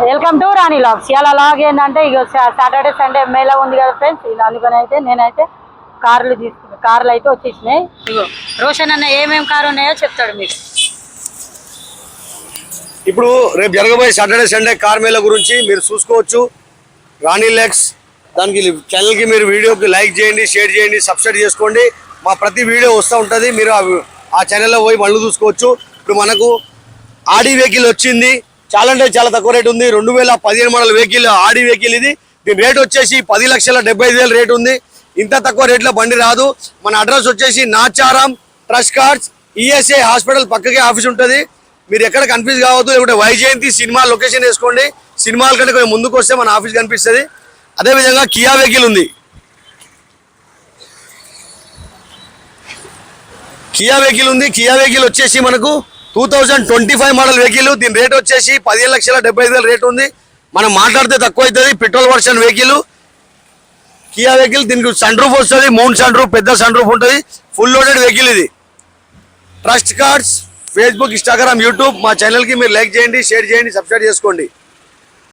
Welcome to Rani vlogs. ఇలా vlog ఏంటంటే ఇక సాటర్డే సండే మేళ ఉంది కదా ఫ్రెండ్స్, ఇలా అందుకని అయితే నేనైతే కార్లు అయితే వచ్చేసినాయి. ఇగో రోషన్ అన్న ఏమేమి కారు ఉన్నాయో చెప్తాడు మీకు. ఇప్పుడు రేపు జరగబోయే సాటర్డే సండే కార్ మేళ గురించి మీరు చూసుకోవచ్చు. రాణి లెక్స్ దానికి ఛానల్కి మీరు వీడియోకి లైక్ చేయండి, షేర్ చేయండి, సబ్స్క్రైబ్ చేసుకోండి. మా ప్రతి వీడియో వస్తూ ఉంటుంది, మీరు ఆ ఛానల్లో పోయి మళ్ళీ చూసుకోవచ్చు. ఇప్పుడు మనకు ఆడి వెహికల్ వచ్చింది, చాలా అంటే చాలా తక్కువ రేట్ ఉంది. 2015 మోడల్ వెహికల్, ఆడి వెహికల్ ఇది. దీని రేట్ వచ్చేసి 10,75,000 రేట్ ఉంది. ఇంత తక్కువ రేట్లో బండి రాదు. మన అడ్రస్ వచ్చేసి Nacharam trust cards ESI hospital పక్కకే ఆఫీస్ ఉంటుంది. మీరు ఎక్కడ కన్ఫ్యూజ్ కావద్దు. లేకుంటే వైజయంతి సినిమా లొకేషన్ వేసుకోండి. సినిమాల కంటే కొంచెం ముందుకు వస్తే మన ఆఫీస్ కనిపిస్తుంది. అదేవిధంగా కియా వెహికల్ ఉంది. కియా వెహికల్ వచ్చేసి మనకు 2025 మోడల్ వెహికల్. దీని రేట్ వచ్చేసి 15,75,000 రేట్ ఉంది. మనం మాట్లాడితే తక్కువ అవుతుంది. Petrol version vehicle Kia vehicle. దీనికి సన్ రూఫ్ వస్తుంది, మౌంట్ సన్ రూఫ్, పెద్ద సన్ రూఫ్ ఉంటుంది. ఫుల్ లోడెడ్ వెహికల్ ఇది. Trust cards Facebook, Instagram, YouTube మా ఛానల్కి మీరు లైక్ చేయండి, షేర్ చేయండి, సబ్స్క్రైబ్ చేసుకోండి.